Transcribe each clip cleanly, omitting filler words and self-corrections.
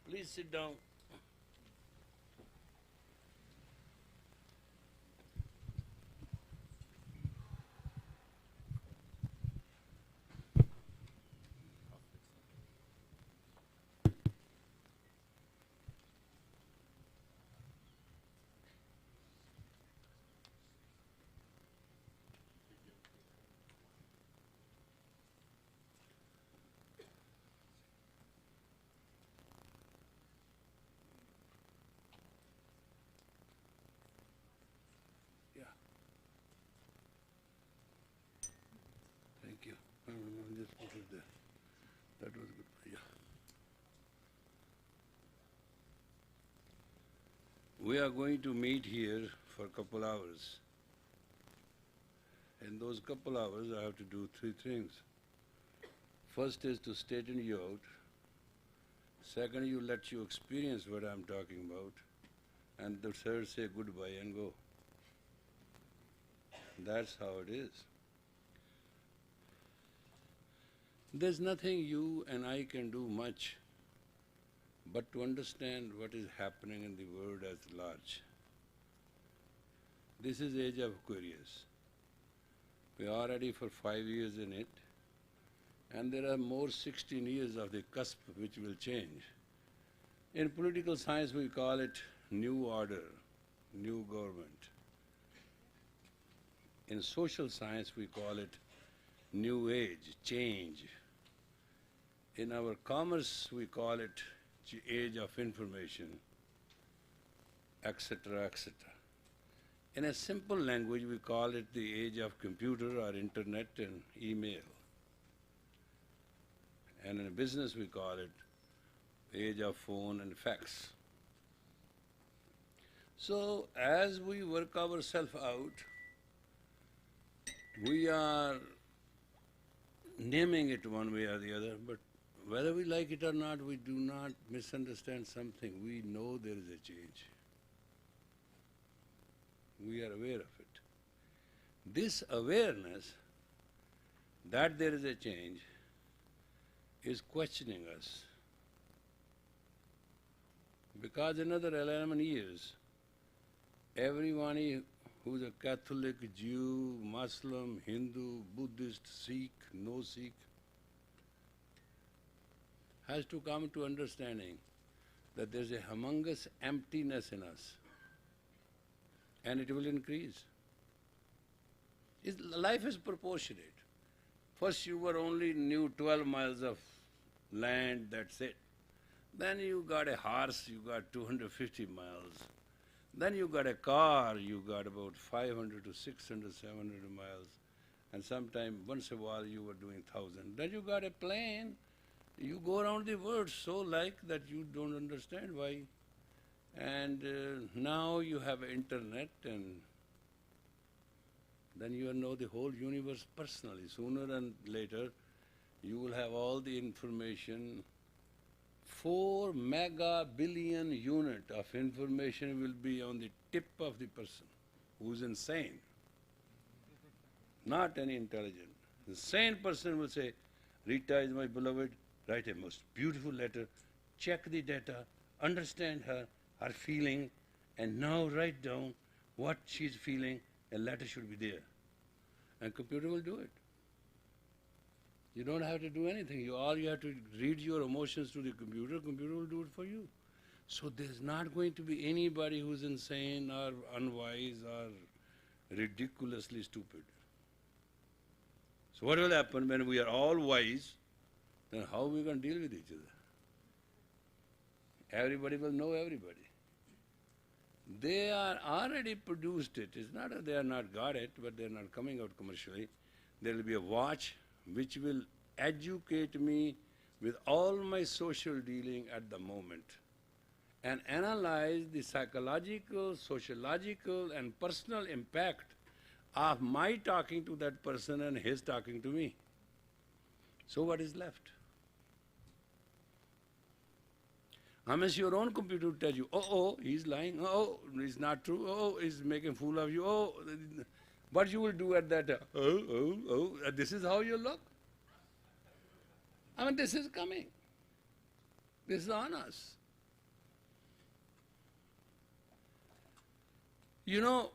Please sit down. Yeah. Thank you. Just put it there. That was good. Yeah. We are going to meet here for a couple hours. In those couple hours, I have to do three things. First is to straighten you out. Second, you let you experience what I'm talking about. And the third, say goodbye and go. That's how it is. There's nothing you and I can do much but to understand what is happening in the world as large. This is Age of Aquarius. We are already for 5 years in it, and there are more 16 years of the cusp which will change. In political science we call it new order, new government. In social science we call it new age, change. In our commerce we call it age of information, etc., etc. In a simple language we call it the age of computer or internet and email. And in business we call it age of phone and fax. So as we work ourselves out, we are naming it one way or the other, but whether we like it or not, we do not misunderstand something. We know there is a change. We are aware of it. This awareness that there is a change is questioning us. Because in another 11 years, everyone who's a Catholic, Jew, Muslim, Hindu, Buddhist, Sikh, no Sikh, has to come to understanding that there's a humongous emptiness in us, and it will increase. Life is proportionate. First you were only knew 12 miles of land, that's it. Then you got a horse, you got 250 miles. Then you got a car, you got about 500 to 600, 700 miles. And sometime, once a while, you were doing 1,000. Then you got a plane, you go around the world so like that you don't understand why. And now you have internet, and then you know the whole universe personally. Sooner and later, you will have all the information. 4 mega billion unit of information will be on the tip of the person who's insane, not any intelligent. The sane person will say, Rita is my beloved, write a most beautiful letter, check the data, understand her feeling, and now write down what she's feeling, a letter should be there. And computer will do it. You don't have to do anything. All you have to read your emotions to the computer will do it for you. So there's not going to be anybody who's insane or unwise or ridiculously stupid. So what will happen when we are all wise? Then how are we going to deal with each other? Everybody will know everybody. They are already produced it. It's not that they are not got it, but they're not coming out commercially. There will be a watch which will educate me with all my social dealing at the moment and analyze the psychological, sociological, and personal impact of my talking to that person and his talking to me. So what is left? Unless your own computer will tell you, oh, he's lying, oh, it's not true, oh, he's making a fool of you, oh, what you will do at that, this is how you look. I mean, this is coming. This is on us. You know,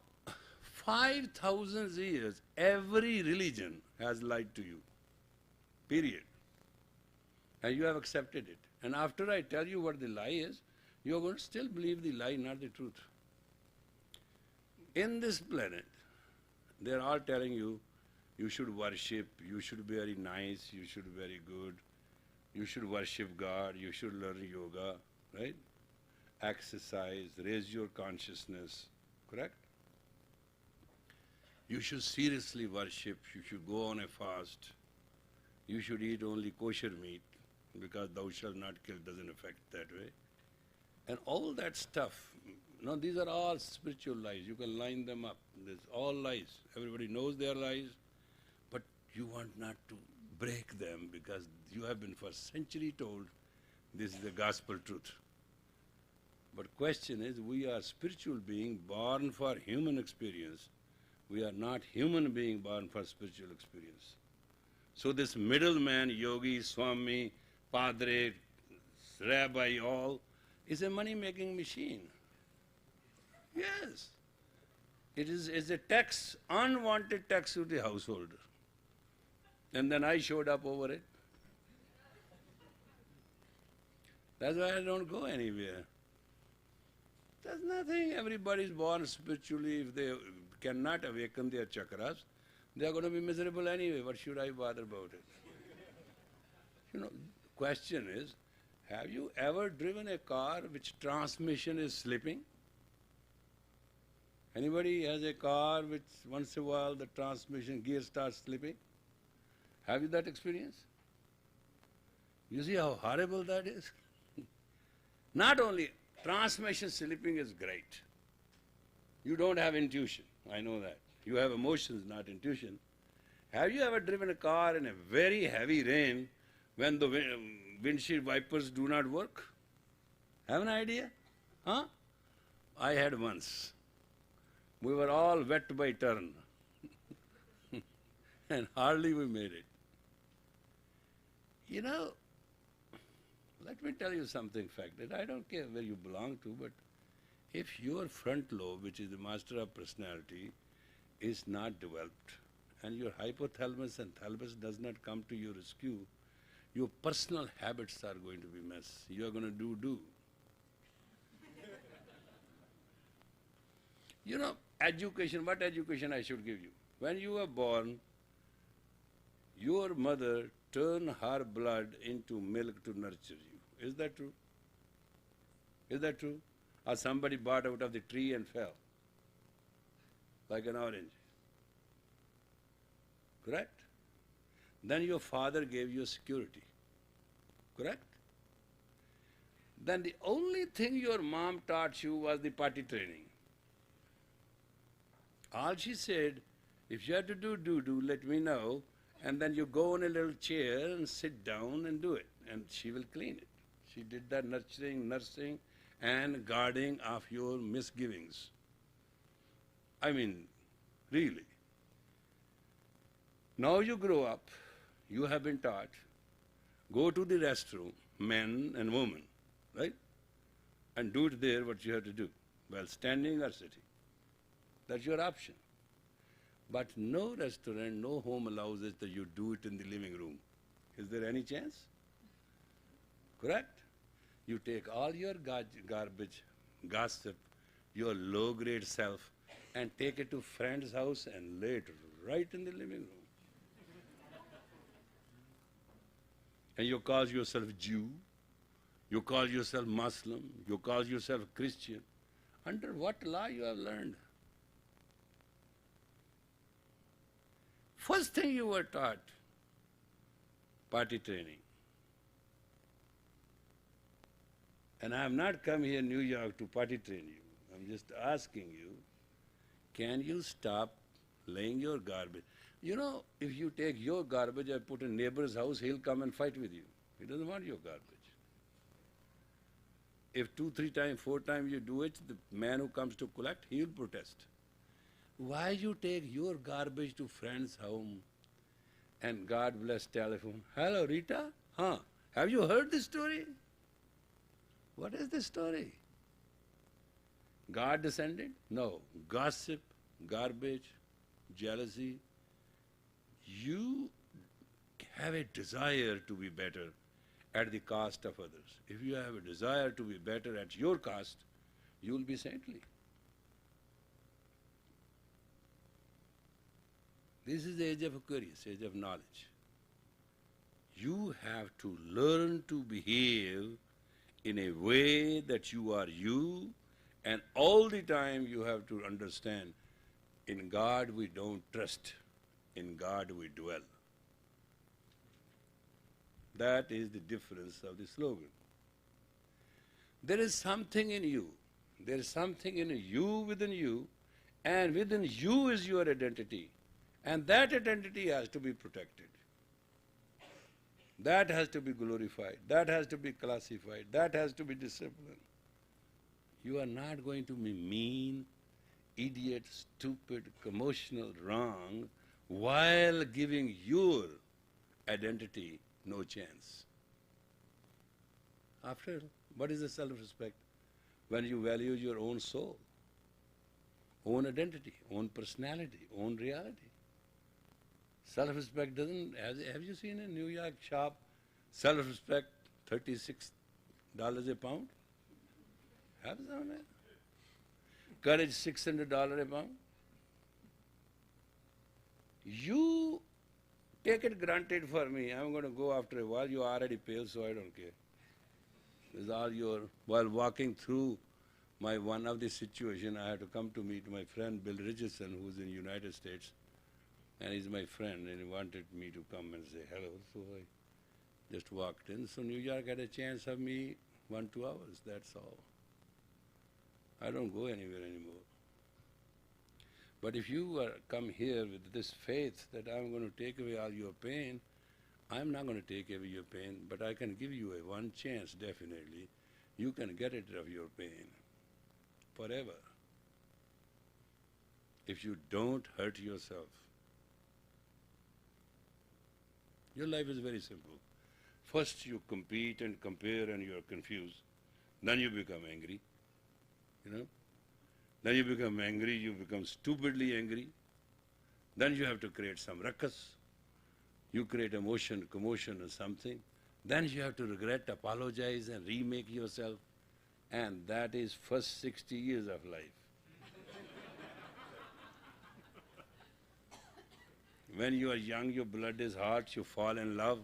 5,000 years, every religion has lied to you. Period. And you have accepted it. And after I tell you what the lie is, you are going to still believe the lie, not the truth. In this planet, they are all telling you, you should worship, you should be very nice, you should be very good, you should worship God, you should learn yoga, right? Exercise, raise your consciousness, correct? You should seriously worship, you should go on a fast, you should eat only kosher meat, because thou shalt not kill doesn't affect that way. And all that stuff, these are all spiritual lies. You can line them up. There's all lies. Everybody knows they are lies, but you want not to break them because you have been for centuries told this is the gospel truth. But question is, we are spiritual being born for human experience. We are not human being born for spiritual experience. So this middleman, yogi, swami, padre, rabbi, all, is a money-making machine. Yes. It is a tax, unwanted tax to the householder. And then I showed up over it. That's why I don't go anywhere. There's nothing. Everybody is born spiritually. If they cannot awaken their chakras, they are going to be miserable anyway. What should I bother about it? Question is, have you ever driven a car which transmission is slipping? Anybody has a car which once in a while the transmission gear starts slipping? Have you that experience? You see how horrible that is? Not only transmission slipping is great. You don't have intuition, I know that. You have emotions, not intuition. Have you ever driven a car in a very heavy rain when the windshield wipers do not work? Have an idea? Huh? I had once. We were all wet by turn. And hardly we made it. Let me tell you something fact that I don't care where you belong to, but if your front lobe, which is the master of personality, is not developed, and your hypothalamus and thalamus does not come to your rescue, your personal habits are going to be mess. You are going to do. Education, what education I should give you? When you were born, your mother turned her blood into milk to nurture you. Is that true? Is that true? Or somebody bought out of the tree and fell, like an orange. Correct? Then your father gave you security. Correct? Then the only thing your mom taught you was the potty training. All she said, if you have to do, let me know, and then you go in a little chair and sit down and do it, and she will clean it. She did that nurturing, nursing, and guarding of your misgivings. I mean, really. Now you grow up, you have been taught, go to the restroom, men and women, right? And do it there what you have to do, while standing or sitting. That's your option. But no restaurant, no home allows it that you do it in the living room. Is there any chance? Correct? You take all your garbage, gossip, your low-grade self, and take it to friend's house and lay it right in the living room. And you call yourself Jew, you call yourself Muslim, you call yourself Christian. Under what law you have learned? First thing you were taught, potty training. And I have not come here in New York to potty train you. I'm just asking you, can you stop laying your garbage? If you take your garbage and put in neighbor's house, he'll come and fight with you. He doesn't want your garbage. If 2, 3 times, 4 times you do it, the man who comes to collect, he will protest. Why you take your garbage to friend's home and God bless telephone? Hello, Rita? Huh? Have you heard this story? What is this story? God descended? No. Gossip, garbage, jealousy. You have a desire to be better at the cost of others. If you have a desire to be better at your cost, you will be saintly. This is the age of Aquarius, age of knowledge. You have to learn to behave in a way that you are you, and all the time you have to understand, in God we don't trust, in God we dwell. That is the difference of the slogan. There is something in you. There is something in you within you, and within you is your identity. And that identity has to be protected. That has to be glorified. That has to be classified. That has to be disciplined. You are not going to be mean, idiot, stupid, commotional, wrong, while giving your identity no chance. After all, what is the self-respect? When you value your own soul, own identity, own personality, own reality. Self-respect doesn't, have you seen a New York shop, self-respect, $36 a pound? Have some there? Courage, $600 a pound? You take it granted for me. I'm going to go after a while. You already paid, so I don't care. This is all your, while walking through one of the situation, I had to come to meet my friend Bill Richardson, who's in the United States. And he's my friend, and he wanted me to come and say hello, so I just walked in. So New York had a chance of me 1-2 hours, that's all. I don't go anywhere anymore. But if you come here with this faith that I'm going to take away all your pain, I'm not going to take away your pain, but I can give you one chance, definitely. You can get rid of your pain forever if you don't hurt yourself. Your life is very simple. First you compete and compare and you are confused. Then you become angry. Then you become angry, you become stupidly angry. Then you have to create some ruckus. You create emotion, commotion or something. Then you have to regret, apologize and remake yourself. And that is first 60 years of life. When you are young, your blood is hot, you fall in love,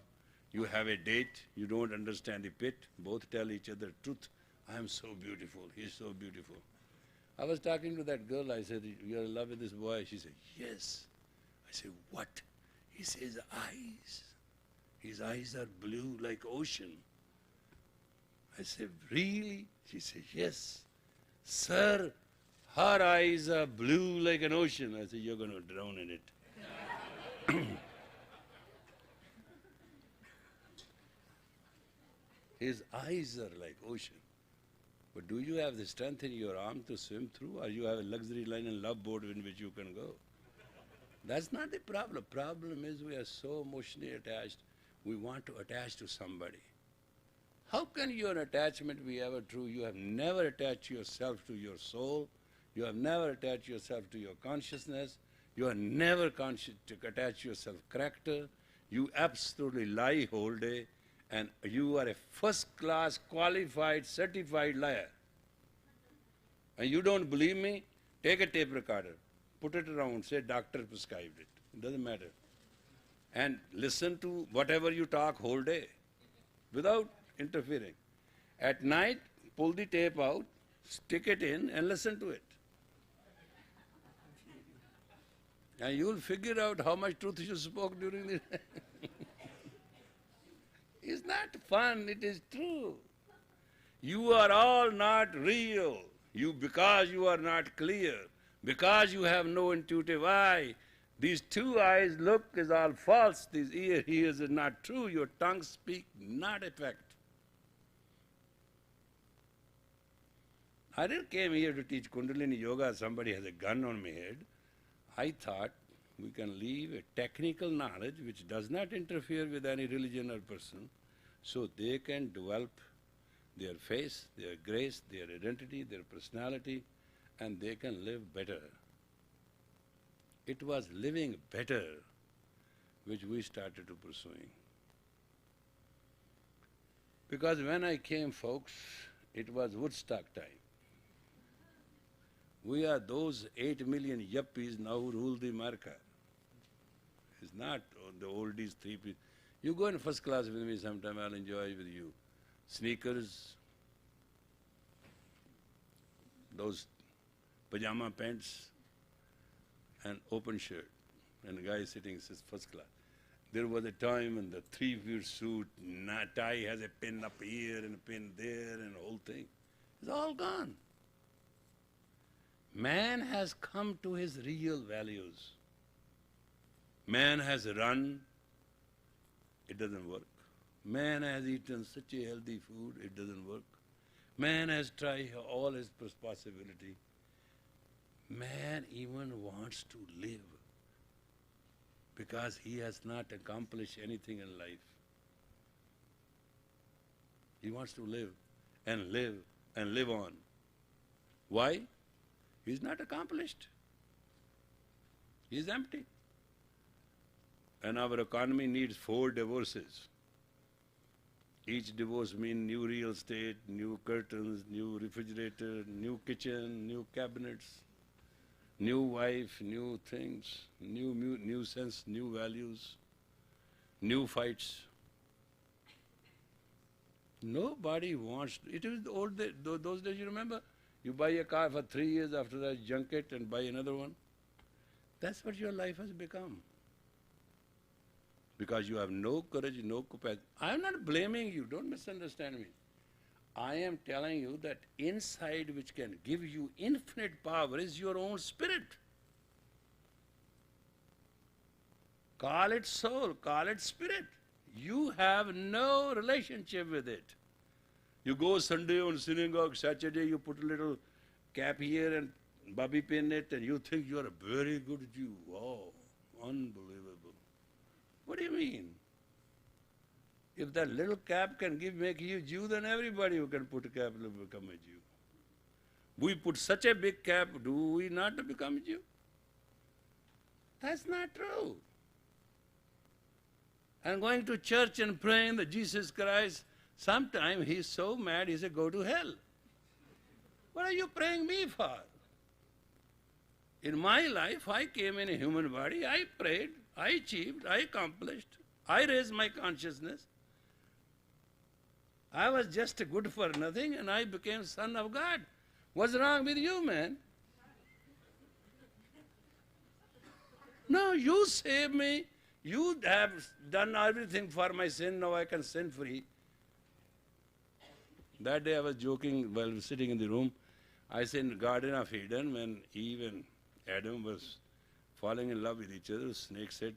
you have a date, you don't understand the pit, both tell each other truth. I am so beautiful, he's so beautiful. I was talking to that girl, I said, you are in love with this boy? She said, yes. I said, what? He says, eyes. His eyes are blue like ocean. I said, really? She said, yes. Sir, her eyes are blue like an ocean. I said, you're going to drown in it. His eyes are like ocean. But do you have the strength in your arm to swim through, or you have a luxury line and love boat in which you can go? That's not the problem. Problem is we are so emotionally attached, we want to attach to somebody. How can your attachment be ever true? You have never attached yourself to your soul. You have never attached yourself to your consciousness. You have never attached yourself character. You absolutely lie whole day, and you are a first-class, qualified, certified liar. And you don't believe me? Take a tape recorder, put it around, say doctor prescribed it. It doesn't matter. And listen to whatever you talk whole day without interfering. At night, pull the tape out, stick it in, and listen to it. And you will figure out how much truth you spoke during the day. It's not fun, it is true. You are all not real. Because you are not clear, because you have no intuitive eye. These two eyes look is all false, these ears is not true, your tongue speak not a fact. I didn't came here to teach Kundalini Yoga, somebody has a gun on my head. I thought we can leave a technical knowledge which does not interfere with any religion or person, so they can develop their face, their grace, their identity, their personality, and they can live better. It was living better which we started to pursuing. Because when I came, folks, it was Woodstock time. We are those 8 million yuppies now who rule the America. It's not the oldies, 3 people. You go in first class with me sometime, I'll enjoy with you. Sneakers, those pajama pants, and open shirt, and a guy sitting says first class. There was a time when the 3-piece suit, tie has a pin up here and a pin there and the whole thing. It's all gone. Man has come to his real values. Man has run, it doesn't work. Man has eaten such a healthy food, it doesn't work. Man has tried all his possibility. Man even wants to live because he has not accomplished anything in life. He wants to live and live and live on. Why? He's not accomplished. He's empty. And our economy needs 4 divorces. Each divorce means new real estate, new curtains, new refrigerator, new kitchen, new cabinets, new wife, new things, new sense, new values, new fights. Nobody wants to. It is the old day, those days, you remember? You buy a car for 3 years, after that junk it and buy another one. That's what your life has become. Because you have no courage, no capacity. I am not blaming you, don't misunderstand me. I am telling you that inside which can give you infinite power is your own spirit. Call it soul, call it spirit. You have no relationship with it. You go Sunday on synagogue, Saturday you put a little cap here and bobby pin it and you think you are a very good Jew. Wow, unbelievable. What do you mean? If that little cap can make you Jew, then everybody who can put a cap will become a Jew. We put such a big cap, do we not become a Jew? That's not true. And going to church and praying that Jesus Christ, sometimes he's so mad, he said, go to hell. What are you praying me for? In my life, I came in a human body, I prayed, I achieved, I accomplished, I raised my consciousness. I was just good for nothing and I became son of God. What's wrong with you, man? No, you saved me. You have done everything for my sin, now I can sin free. That day I was joking while sitting in the room. I said in the Garden of Eden, when Eve and Adam was falling in love with each other, the snake said,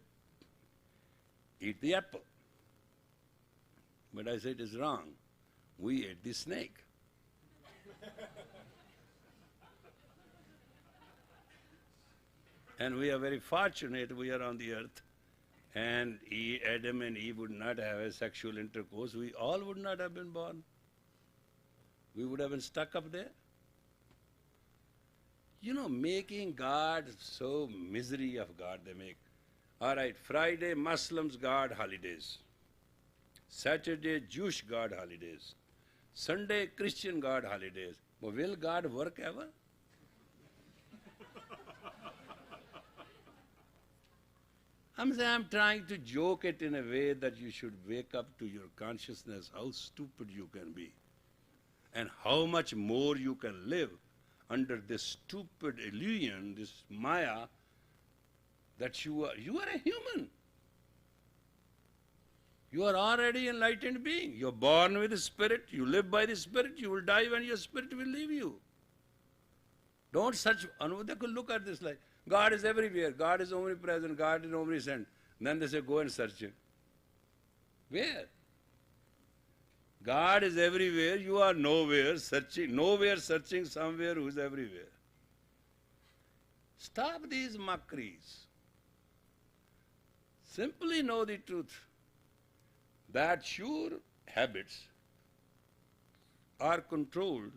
eat the apple. But I said it's wrong. We ate the snake. And we are very fortunate we are on the earth. And Adam and Eve would not have a sexual intercourse. We all would not have been born. We would have been stuck up there. You know, making God so misery of God they make. All right, Friday, Muslims God holidays. Saturday, Jewish God holidays. Sunday, Christian God holidays. But will God work ever? I'm trying to joke it in a way that you should wake up to your consciousness, how stupid you can be, and how much more you can live under this stupid illusion, this maya, that you are a human. You are already enlightened being. You are born with the spirit, you live by the spirit, you will die when your spirit will leave you. Don't search, look at this like, God is everywhere, God is omnipresent, God is omniscient. Then they say, go and search Him. Where? God is everywhere, you are nowhere searching somewhere who is everywhere. Stop these mockeries. Simply know the truth. That sure habits are controlled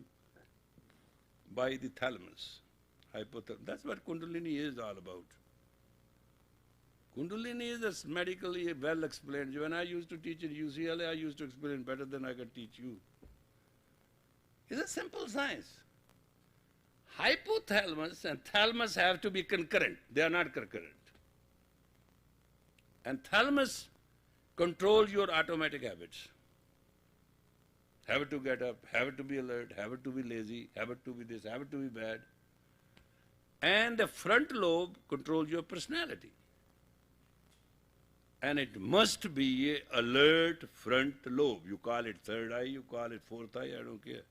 by the thalamus, hypothalamus. That's what Kundalini is all about. Kundalini is medically well explained. When I used to teach in UCLA, I used to explain better than I can teach you. It's a simple science. Hypothalamus and thalamus have to be concurrent. They are not concurrent. And thalamus controls your automatic habits. Habit to get up, habit to be alert, habit to be lazy, habit to be this, habit to be bad. And the front lobe controls your personality. And it must be an alert front lobe. You call it third eye, you call it fourth eye, I don't care.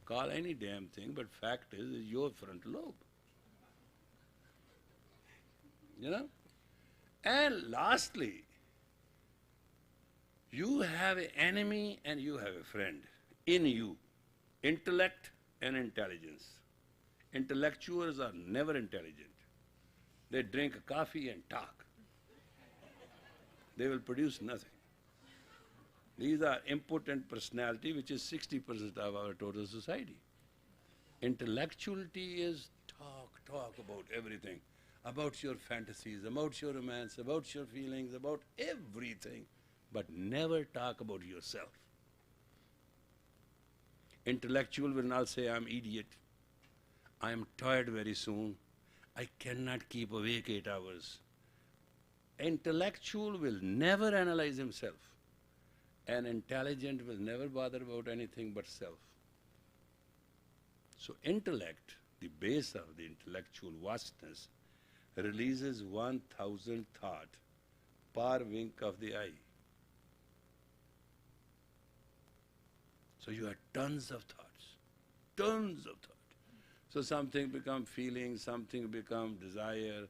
Call any damn thing, but fact is, it's your front lobe. You know? And lastly, you have an enemy and you have a friend in you. Intellect and intelligence. Intellectuals are never intelligent. They drink coffee and talk. They will produce nothing. These are impotent personality, which is 60% of our total society. Intellectuality is talk about everything, about your fantasies, about your romance, about your feelings, about everything, but never talk about yourself. Intellectual will not say, I'm idiot, I am tired very soon, I cannot keep awake 8 hours. Intellectual will never analyze himself. And intelligent will never bother about anything but self. So intellect, the base of the intellectual vastness, releases 1,000 thoughts per wink of the eye. So you have tons of thoughts, tons of thoughts. So something become feeling, something become desire,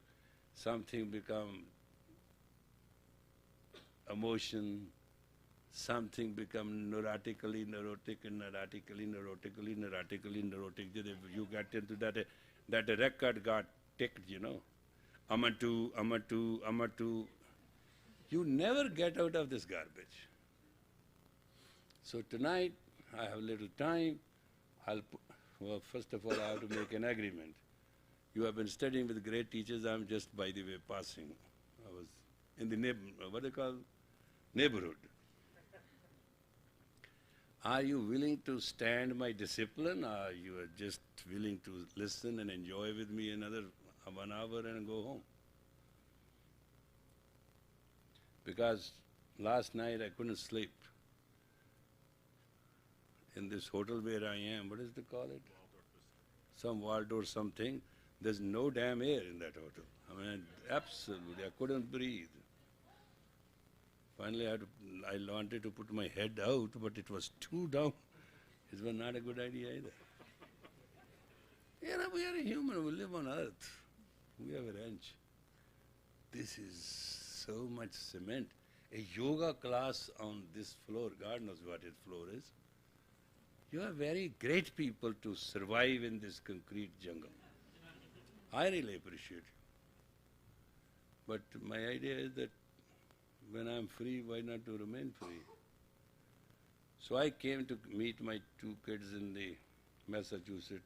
something become emotion, something become neurotically neurotic and neurotically neurotically neurotically neurotic. You get into that record got ticked, you know. Amatu. You never get out of this garbage. So tonight I have a little time. Well, first of all, I have to make an agreement. You have been studying with great teachers. I'm just, by the way, passing. I was in the what do you call neighborhood. Are you willing to stand my discipline, or you are just willing to listen and enjoy with me another 1 hour and go home? Because last night I couldn't sleep. In this hotel where I am, what is they call it? Some Waldorf something. There's no damn air in that hotel. I mean, absolutely, I couldn't breathe. Finally, I wanted to put my head out, but it was too down. It was not a good idea either. You know, we are a human, we live on earth. We have a wrench. This is so much cement. A yoga class on this floor, God knows what its floor is. You are very great people to survive in this concrete jungle. I really appreciate you. But my idea is that when I'm free, why not to remain free? So I came to meet my 2 kids in the Massachusetts,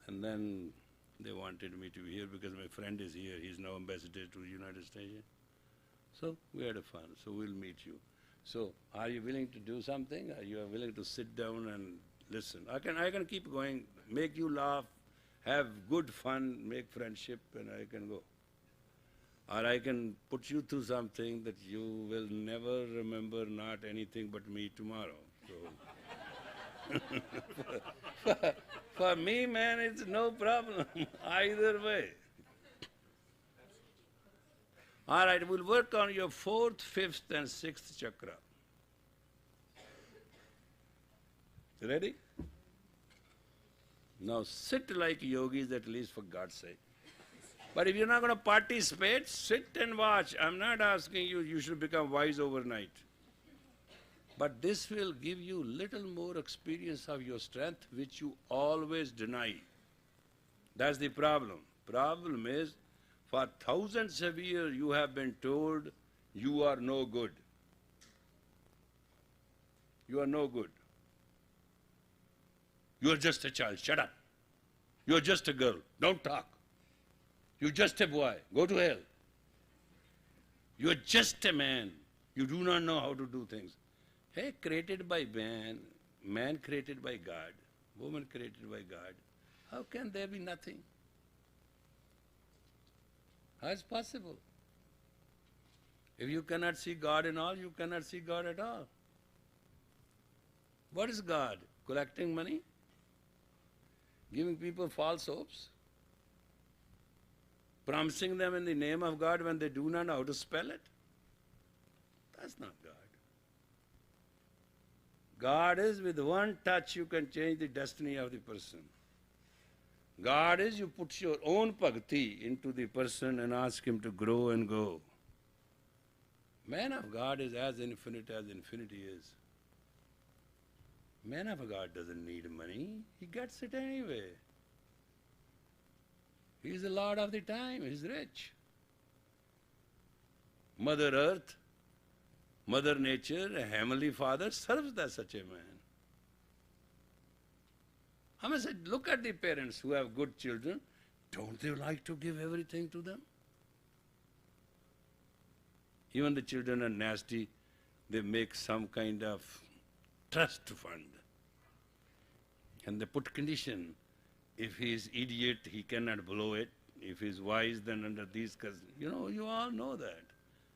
and then they wanted me to be here because my friend is here. He's now ambassador to the United States. So we had a fun. So we'll meet you. So are you willing to do something? Are you willing to sit down and listen? I can keep going, make you laugh, have good fun, make friendship, and I can go. Or I can put you through something that you will never remember, not anything but me tomorrow. So for me, man, it's no problem, either way. All right, we'll work on your 4th, 5th, and 6th chakra. Ready? Now sit like yogis, at least for God's sake. But if you're not going to participate, sit and watch. I'm not asking you should become wise overnight. But this will give you little more experience of your strength, which you always deny. That's the problem. Problem is, for thousands of years you have been told you are no good. You are no good. You are just a child. Shut up. You are just a girl. Don't talk. You're just a boy. Go to hell. You are just a man. You do not know how to do things. Hey, created by man, man created by God, woman created by God, how can there be nothing? How is possible? If you cannot see God in all, you cannot see God at all. What is God? Collecting money? Giving people false hopes? Promising them in the name of God when they do not know how to spell it? That's not God. God is, with one touch you can change the destiny of the person. God is, you put your own bhakti into the person and ask him to grow and go. Man of God is as infinite as infinity is. Man of God doesn't need money. He gets it anyway. He's the Lord of the time. He's rich. Mother Earth, Mother Nature, a Heavenly Father serves that such a man. I must say, look at the parents who have good children. Don't they like to give everything to them? Even the children are nasty. They make some kind of trust fund. And they put condition. If he is idiot, he cannot blow it. If he is wise, then under these, you all know that.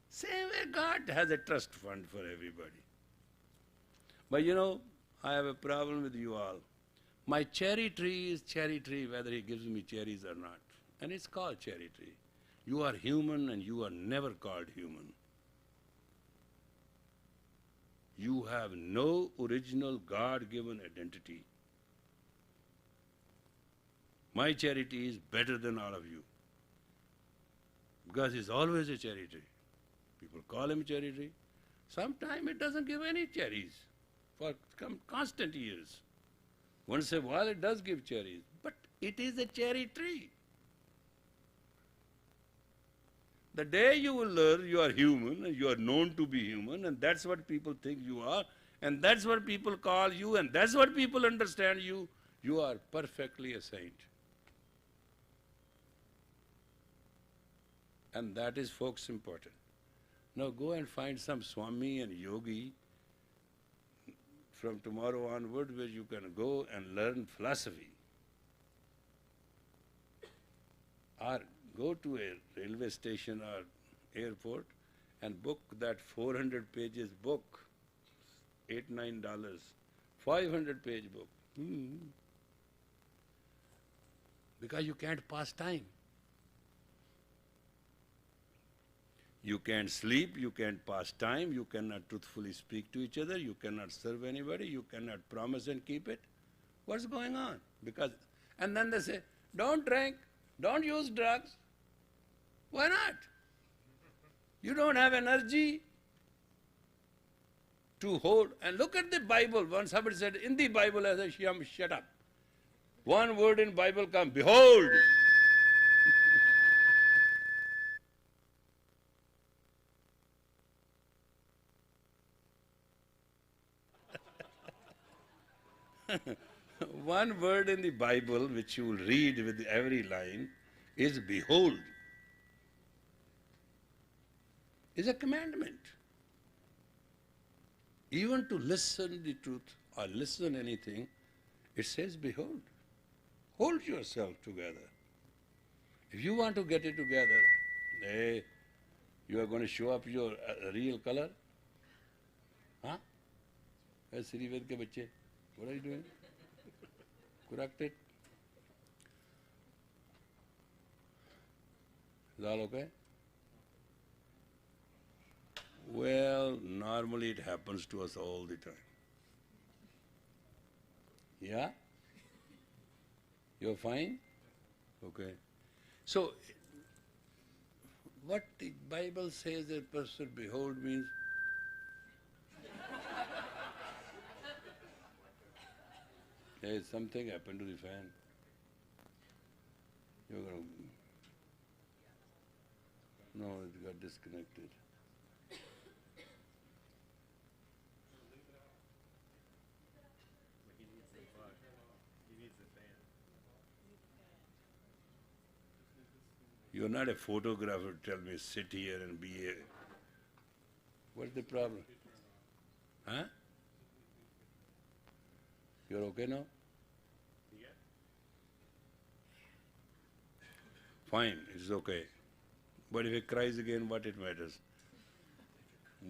Same way God has a trust fund for everybody. But I have a problem with you all. My cherry tree is cherry tree whether he gives me cherries or not. And it's called cherry tree. You are human and you are never called human. You have no original God-given identity. My charity is better than all of you. Because he's always a cherry tree. People call him cherry tree. Sometimes it doesn't give any cherries for constant years. Once in a while it does give cherries, but it is a cherry tree. The day you will learn you are human, and you are known to be human, and that's what people think you are, and that's what people call you, and that's what people understand you, you are perfectly a saint. And that is, folks, important. Now go and find some Swami and Yogi from tomorrow onward where you can go and learn philosophy. Or go to a railway station or airport and book that 400 pages book, $8, $9, 500-page book. Because you can't pass time. You can't sleep, you can't pass time, you cannot truthfully speak to each other, you cannot serve anybody, you cannot promise and keep it. What's going on? And then they say, don't drink, don't use drugs. Why not? You don't have energy to hold. And look at the Bible. Once somebody said, in the Bible, I said, shut up. One word in Bible comes, behold. One word in the Bible which you will read with every line is behold. Is a commandment. Even to listen the truth or listen anything, it says behold. Hold yourself together. If you want to get it together, hey, you are going to show up your real color? Huh? Hey, Srived ke bachche, what are you doing? Correct it. Is all okay? Well, normally it happens to us all the time. Yeah? You're fine? Okay. So, what the Bible says that person behold means, hey, something happened to the fan. You're going to... No, it got disconnected. You're not a photographer to tell me sit here and be a... What's the problem? Huh? You're okay now? Yeah. Fine, it's okay. But if he cries again, what it matters?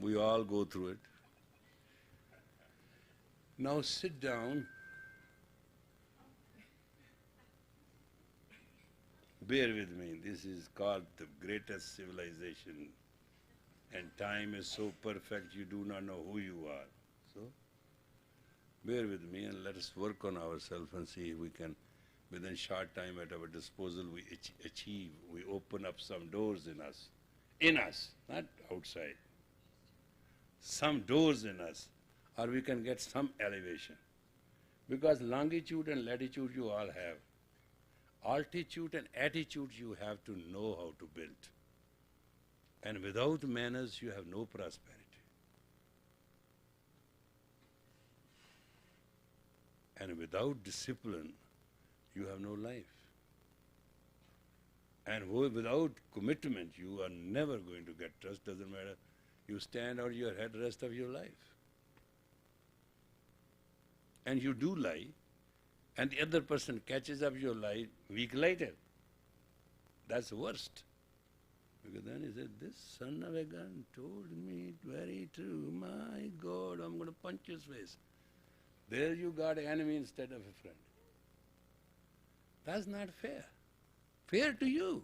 We all go through it. Now sit down. Bear with me. This is called the greatest civilization. And time is so perfect you do not know who you are. So, bear with me and let us work on ourselves and see if we can, within short time at our disposal, we achieve, we open up some doors in us, not outside. Some doors in us, or we can get some elevation. Because longitude and latitude you all have. Altitude and attitude you have to know how to build. And without manners, you have no prosperity. And without discipline, you have no life. And without commitment, you are never going to get trust. Doesn't matter. You stand out your head rest of your life. And you do lie, and the other person catches up your lie week later. That's the worst. Because then he said, this son of a gun told me very true. My God, I'm going to punch his face. There you got an enemy instead of a friend. That's not fair. Fair to you.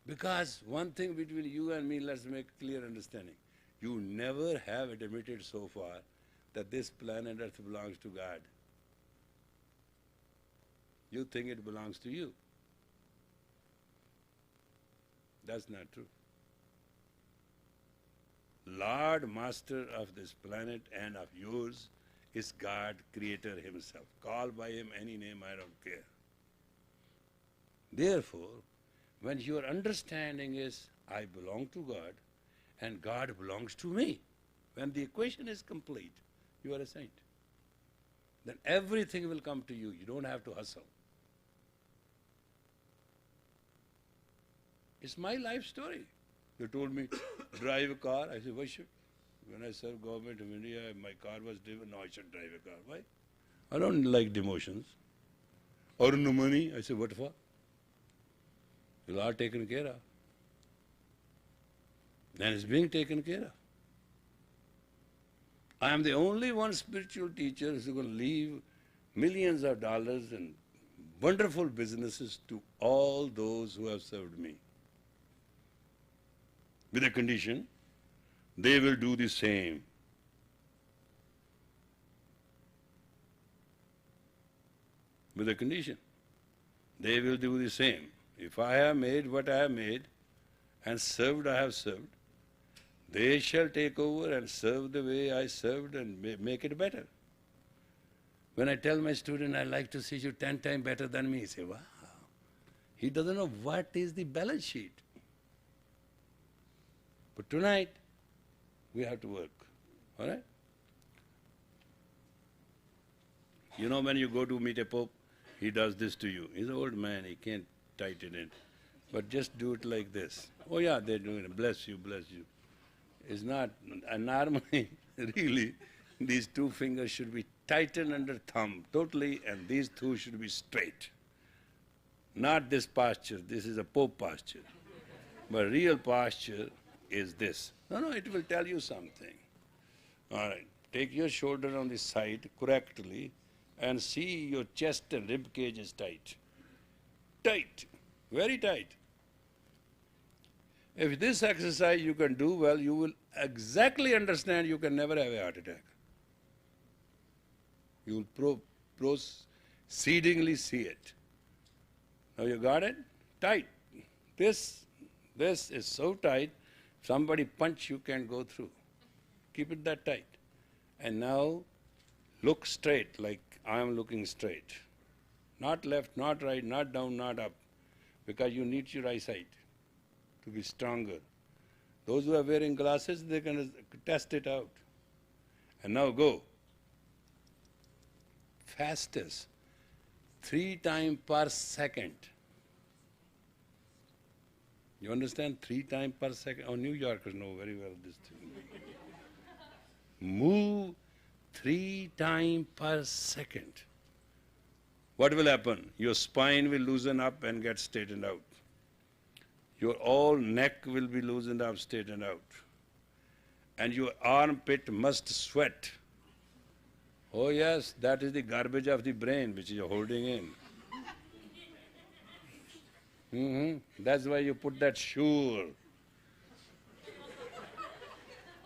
Because one thing between you and me, let's make clear understanding. You never have admitted so far that this planet Earth belongs to God. You think it belongs to you. That's not true. Lord Master of this planet and of yours is God, Creator Himself. Call by Him any name, I don't care. Therefore, when your understanding is, I belong to God and God belongs to me, when the equation is complete, you are a saint. Then everything will come to you. You don't have to hustle. It's my life story. They told me, drive a car. I said, why should? When I served government of India, my car was driven. No, I should drive a car. Why? I don't like demotions. Earn no money. I said, what for? You're all taken care of. And it's being taken care of. I am the only one spiritual teacher who's going to leave millions of dollars and wonderful businesses to all those who have served me. With a condition, they will do the same. With a condition, they will do the same. If I have made what I have made and served I have served, they shall take over and serve the way I served and make it better. When I tell my student, I like to see you 10 times better than me, he say, wow. He doesn't know what is the balance sheet. But tonight, we have to work, all right? You know, when you go to meet a pope, he does this to you. He's an old man, he can't tighten it. But just do it like this. Oh yeah, they're doing it. Bless you, bless you. It's not, normally, really, these two fingers should be tightened under thumb totally, and these two should be straight. Not this posture, this is a pope posture. But real posture is this. No, it will tell you something. All right, take your shoulder on the side correctly and see your chest and rib cage is tight. Tight, very tight. If this exercise you can do well, you will exactly understand you can never have a heart attack. You will proceedingly see it. Now you got it? Tight. This is so tight, somebody punch you can't go through. Keep it that tight. And now look straight like I am looking straight. Not left, not right, not down, not up. Because you need your eyesight to be stronger. Those who are wearing glasses, they can test it out. And now go. Fastest. 3 times per second. You understand? 3 times per second. Oh, New Yorkers know very well this thing. Move 3 times per second. What will happen? Your spine will loosen up and get straightened out. Your whole neck will be loosened up, straightened out. And your armpit must sweat. Oh yes, that is the garbage of the brain which you're holding in. That's why you put that sure.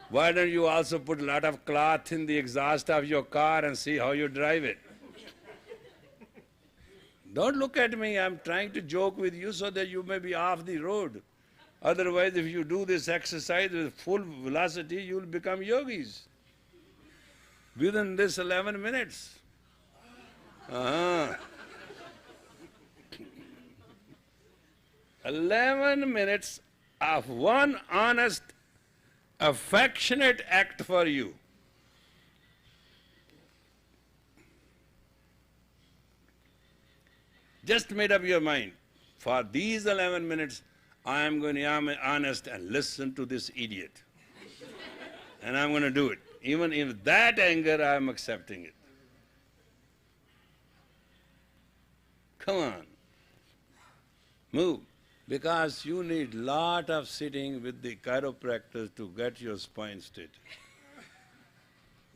Why don't you also put a lot of cloth in the exhaust of your car and see how you drive it? Don't look at me, I'm trying to joke with you so that you may be off the road. Otherwise, if you do this exercise with full velocity, you will become yogis within this 11 minutes. 11 minutes of one honest, affectionate act for you. Just made up your mind. For these 11 minutes, I am going to be honest and listen to this idiot. And I'm going to do it. Even if that anger, I am accepting it. Come on. Move. Because you need lot of sitting with the chiropractor to get your spine straight.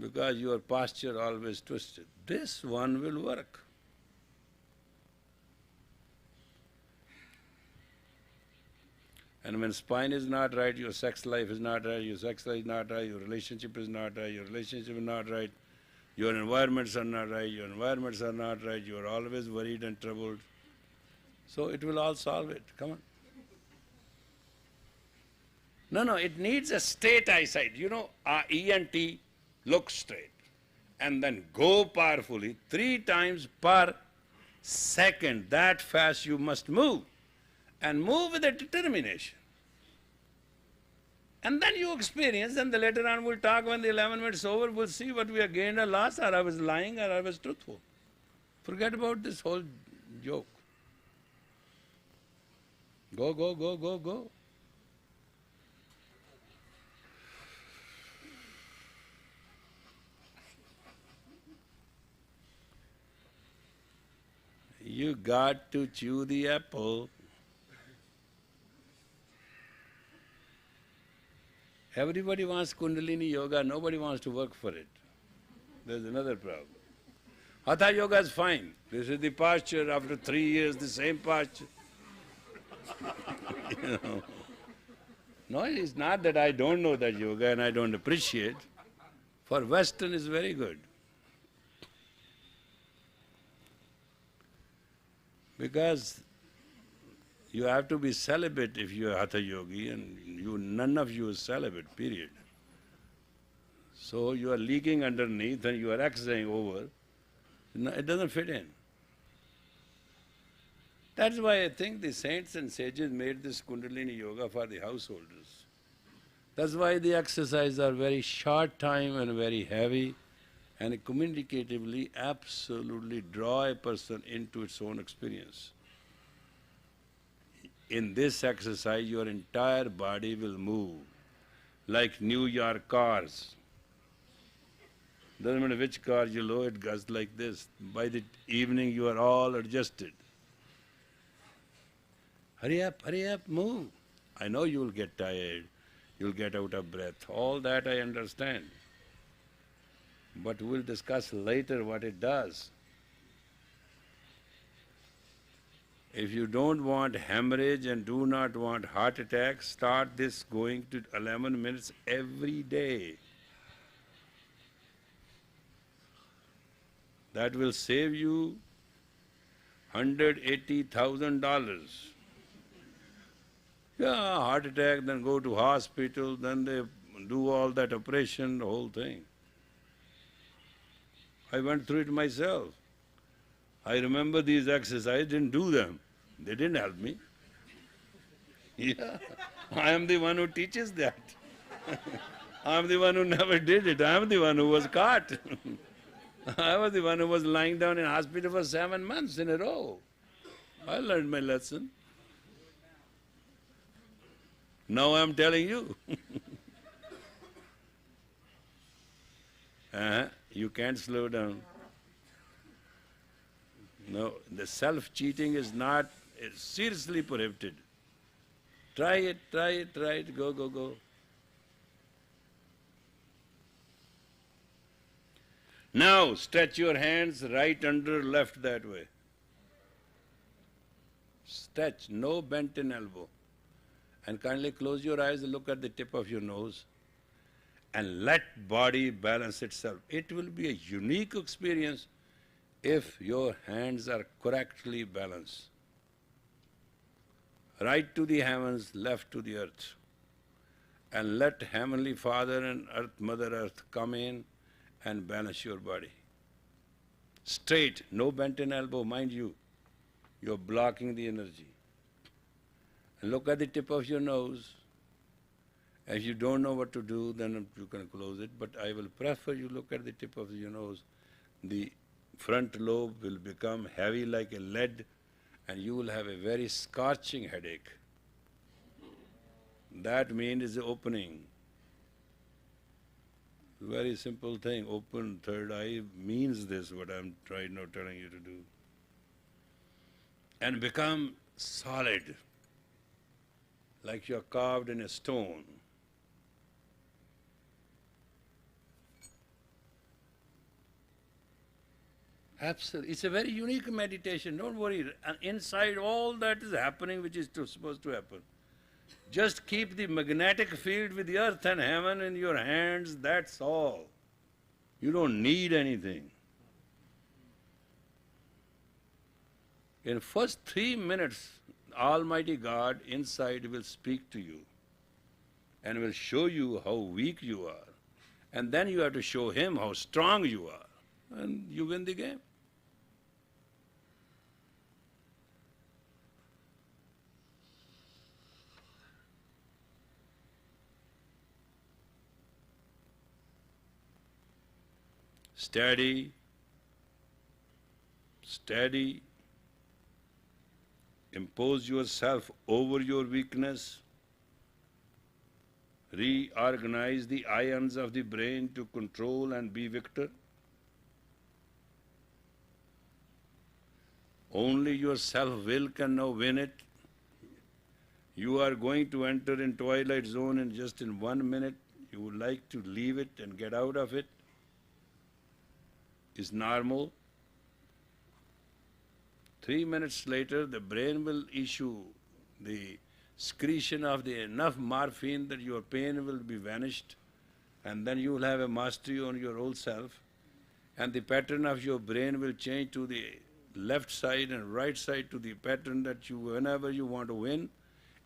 Because your posture always twisted. This one will work. And when spine is not right, your sex life is not right, your sex life is not right, your relationship is not right, your relationship is not right, your environments are not right, your environments are not right, you are always worried and troubled. So it will all solve it. Come on. No, it needs a straight eyesight. You know, ENT, look straight. And then go powerfully 3 times per second. That fast you must move. And move with a determination. And then you experience, and later on we'll talk when the 11 minutes over, we'll see what we have gained or lost, or I was lying or I was truthful. Forget about this whole joke. Go, go, go, go, go. You got to chew the apple. Everybody wants Kundalini Yoga, nobody wants to work for it. There's another problem. Hatha Yoga is fine. This is the posture after 3 years, the same posture. You know. No, it's not that I don't know that yoga and I don't appreciate. For Western it's very good. Because you have to be celibate if you are Hatha Yogi, and none of you is celibate, period. So you are leaking underneath and you are exercising over. No, it doesn't fit in. That's why I think the saints and sages made this Kundalini Yoga for the householders. That's why the exercises are very short time and very heavy, and communicatively absolutely draw a person into its own experience. In this exercise, your entire body will move, like New York cars. Doesn't matter which car you load, it goes like this. By the evening, you are all adjusted. Hurry up, move. I know you will get tired, you'll get out of breath. All that I understand. But we'll discuss later what it does. If you don't want hemorrhage and do not want heart attack, start this going to 11 minutes every day. That will save you $180,000. Yeah, heart attack, then go to hospital, then they do all that operation, the whole thing. I went through it myself. I remember these exercises, didn't do them. They didn't help me. Yeah, I am the one who teaches that. I am the one who never did it. I am the one who was caught. I was the one who was lying down in hospital for 7 months in a row. I learned my lesson. Now I'm telling you. You can't slow down. No, the self-cheating is not, it's seriously prohibited. Try it, try it, try it, go, go, go. Now stretch your hands right under, left that way. Stretch, no bent in elbow. And kindly close your eyes and look at the tip of your nose. And let body balance itself. It will be a unique experience if your hands are correctly balanced. Right to the heavens, left to the earth. And let Heavenly Father and Earth, Mother Earth come in and balance your body. Straight, no bent in elbow, mind you. You're blocking the energy. And look at the tip of your nose. If you don't know what to do, then you can close it. But I will prefer you look at the tip of your nose. The front lobe will become heavy like a lead, and you will have a very scorching headache. That means the opening. Very simple thing. Open third eye means this, what I'm trying now telling you to do. And become solid, like you're carved in a stone. Absolutely. It's a very unique meditation. Don't worry. And inside all that is happening which is supposed to happen. Just keep the magnetic field with the earth and heaven in your hands, that's all. You don't need anything. In first 3 minutes, Almighty God inside will speak to you and will show you how weak you are. And then you have to show Him how strong you are. And you win the game. Steady, steady. Impose yourself over your weakness. Reorganize the ions of the brain to control and be victor. Only your self-will can now win it. You are going to enter in twilight zone in just in 1 minute. You would like to leave it and get out of it. Is normal. 3 minutes later, the brain will issue the secretion of the enough morphine that your pain will be vanished, and then you will have a mastery on your old self, and the pattern of your brain will change to the left side and right side to the pattern that you, whenever you want to win,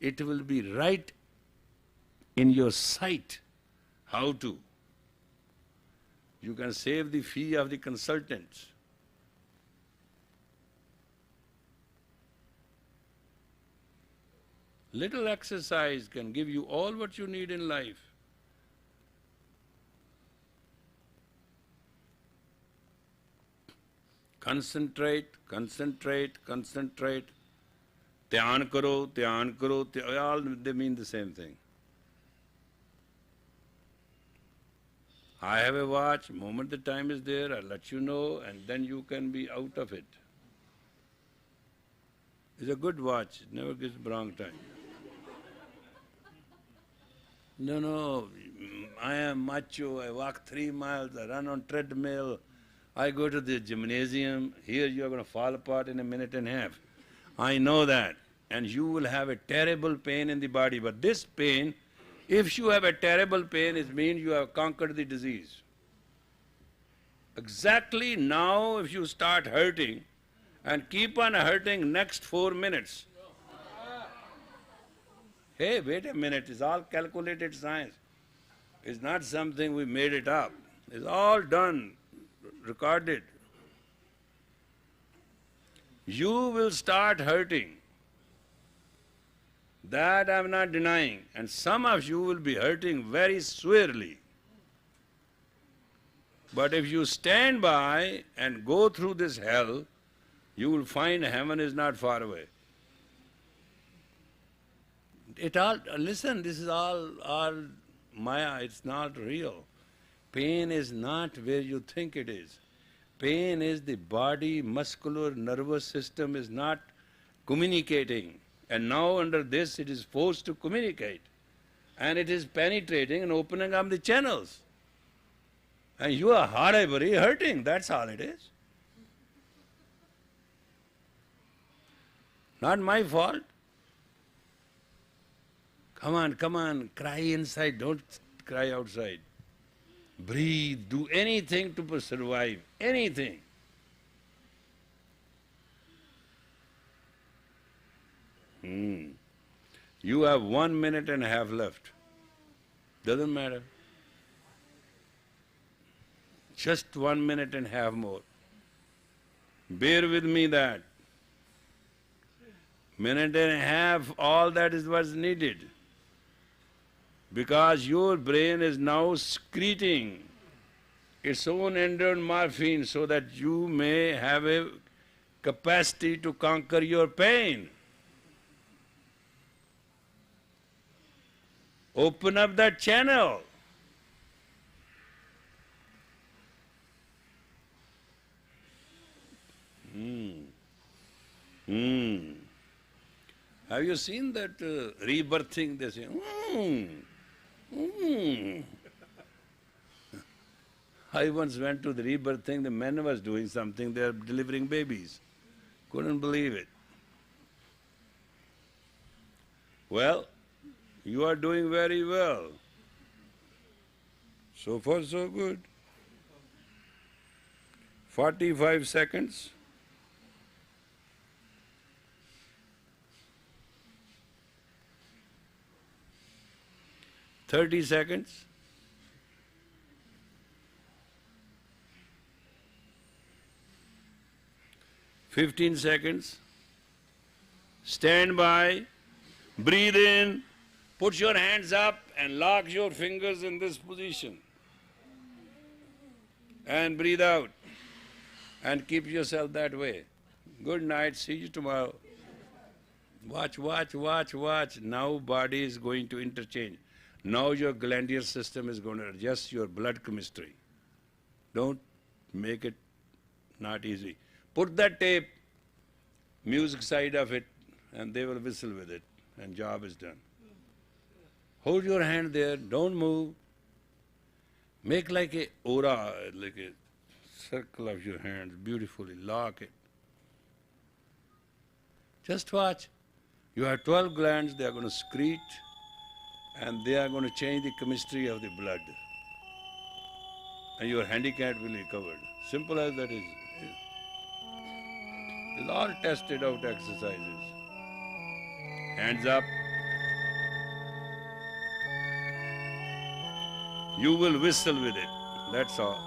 it will be right in your sight how to. You can save the fee of the consultants. Little exercise can give you all what you need in life. Concentrate, concentrate, concentrate. Dhyan karo, dhyan karo, all they mean the same thing. I have a watch, moment the time is there, I'll let you know, and then you can be out of it. It's a good watch, it never gives wrong time. No, I am macho, I walk 3 miles, I run on treadmill, I go to the gymnasium, here you are going to fall apart in a minute and a half. I know that, and you will have a terrible pain in the body, but this pain, if you have a terrible pain, it means you have conquered the disease. Exactly now, if you start hurting and keep on hurting next 4 minutes, hey, wait a minute, it's all calculated science. It's not something we made it up. It's all done, recorded. You will start hurting. That I'm not denying. And some of you will be hurting very severely. But if you stand by and go through this hell, you will find heaven is not far away. Listen, this is all Maya, it's not real. Pain is not where you think it is. Pain is the body, muscular, nervous system is not communicating. And now under this it is forced to communicate. And it is penetrating and opening up the channels. And you are horribly hurting, that's all it is. Not my fault. Come on, cry inside, don't cry outside. Breathe, do anything to survive, anything. You have 1 minute and a half left. Doesn't matter. Just 1 minute and a half more. Bear with me that. Minute and a half, all that is what's needed. Because your brain is now secreting its own endorphin so that you may have a capacity to conquer your pain. Open up that channel. Have you seen that rebirthing? They say, I once went to the rebirthing, the men was doing something, they are delivering babies. Couldn't believe it. Well, you are doing very well. So far, so good. 45 seconds. Thirty seconds. $15 seconds. Stand by. Breathe in. Put your hands up and lock your fingers in this position. And breathe out. And keep yourself that way. Good night. See you tomorrow. Watch. Now body is going to interchange. Now your glandular system is going to adjust your blood chemistry. Don't make it not easy. Put that tape, music side of it, and they will whistle with it, and job is done. Hold your hand there, don't move. Make like a aura, like a circle of your hands, beautifully, lock it. Just watch. You have 12 glands, they are going to secrete, and they are going to change the chemistry of the blood. And your handicap will be covered. Simple as that is. It's all tested out exercises. Hands up. You will whistle with it. That's all.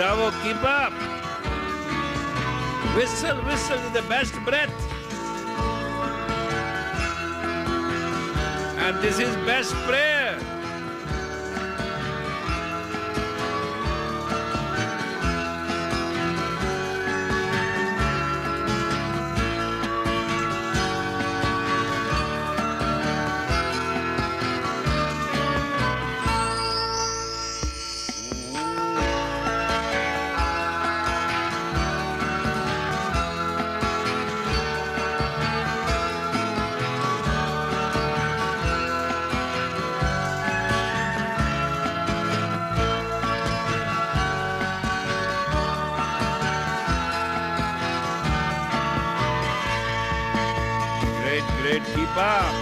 Bravo, keep up. Whistle, whistle with the best breath. And this is best prayer. Great, keep up.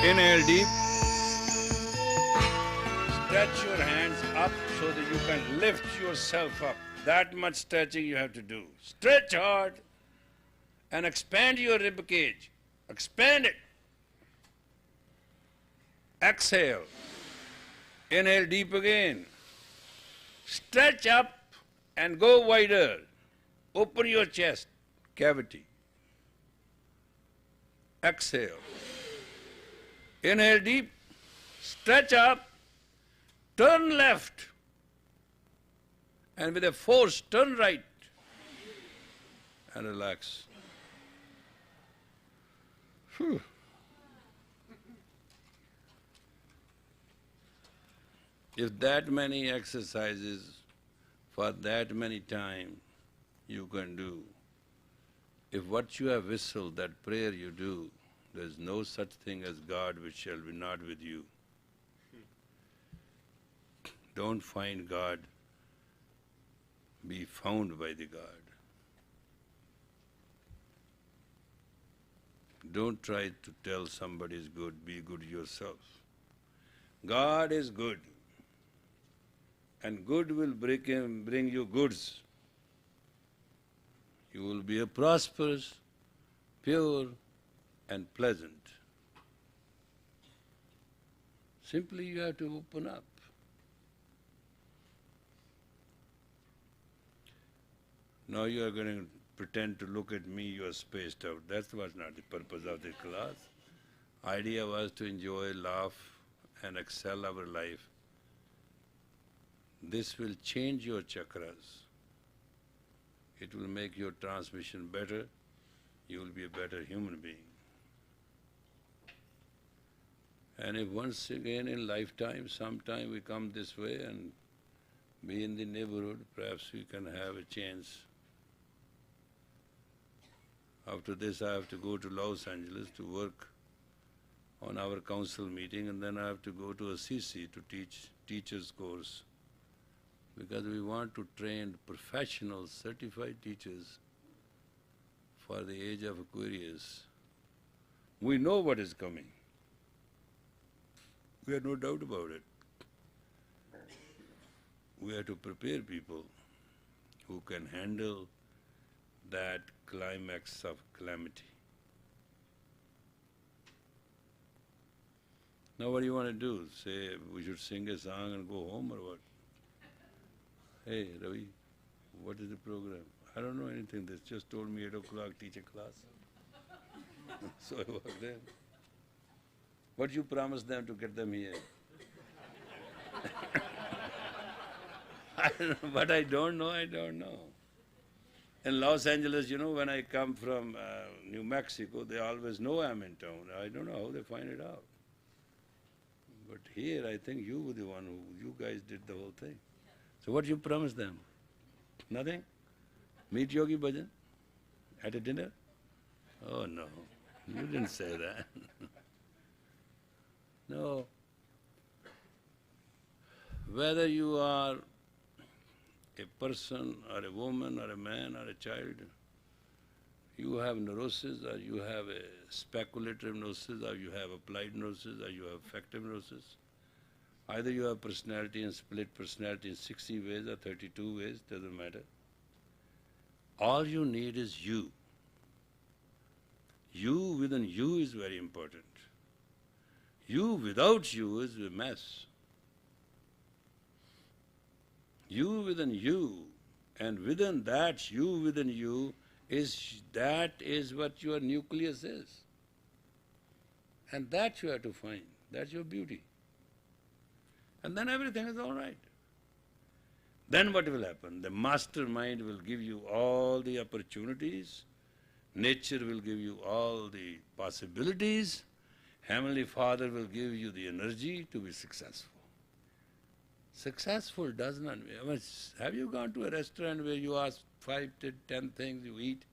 Inhale deep. Stretch your hands up so that you can lift yourself up. That much stretching you have to do. Stretch hard and expand your rib cage. Expand it. Exhale. Inhale deep again. Stretch up and go wider. Open your chest cavity. Exhale. Inhale deep, stretch up, turn left, and with a force, turn right, and relax. Whew. If that many exercises for that many time you can do, if what you have whistled, that prayer you do, there is no such thing as God which shall be not with you. Don't find God, be found by the God. Don't try to tell somebody is good, be good yourself. God is good, and good will bring you goods. You will be a prosperous, pure, and pleasant. Simply you have to open up. Now you are going to pretend to look at me, you are spaced out. That was not the purpose of the class. Idea was to enjoy, laugh, and excel our life. This will change your chakras. It will make your transmission better. You will be a better human being. And if once again in lifetime, sometime we come this way and be in the neighborhood, perhaps we can have a chance. After this I have to go to Los Angeles to work on our council meeting, and then I have to go to Assisi to teach teachers course, because we want to train professional certified teachers for the Age of Aquarius. We know what is coming. We have no doubt about it. We have to prepare people who can handle that climax of calamity. Now what do you want to do? Say we should sing a song and go home, or what? Hey, Ravi, what is the program? I don't know anything. They just told me 8 o'clock, teach a class. So I walked in. What you promised them to get them here? I don't know, but I don't know, In Los Angeles, when I come from New Mexico, they always know I'm in town. I don't know how they find it out. But here, I think you were the one you guys did the whole thing. So what you promised them? Nothing? Meet Yogi Bhajan at a dinner? Oh no, you didn't say that. No. Whether you are a person or a woman or a man or a child, you have neurosis, or you have a speculative neurosis, or you have applied neurosis, or you have affective neurosis. Either you have personality and split personality in 60 ways or 32 ways, doesn't matter. All you need is you. You within you is very important. You without you is a mess. You within you, and within that you within you, that is what your nucleus is. And that you have to find. That's your beauty. And then everything is all right. Then what will happen? The mastermind will give you all the opportunities. Nature will give you all the possibilities. Heavenly Father will give you the energy to be successful. Successful does not mean, have you gone to a restaurant where you ask 5 to 10 things you eat,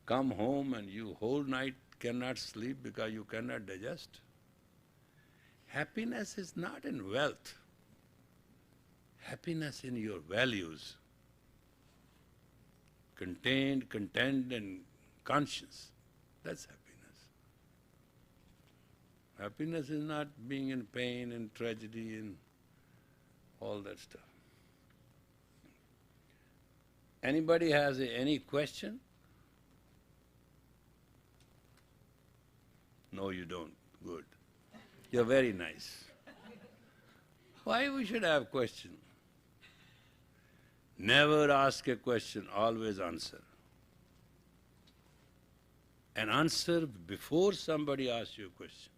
come home and you whole night cannot sleep because you cannot digest? Happiness is not in wealth. Happiness in your values. Contained, content and conscience. That's happiness. Happiness is not being in pain and tragedy and all that stuff. Anybody has any question? No, you don't. Good. You're very nice. Why we should have question? Never ask a question, always answer. And answer before somebody asks you a question.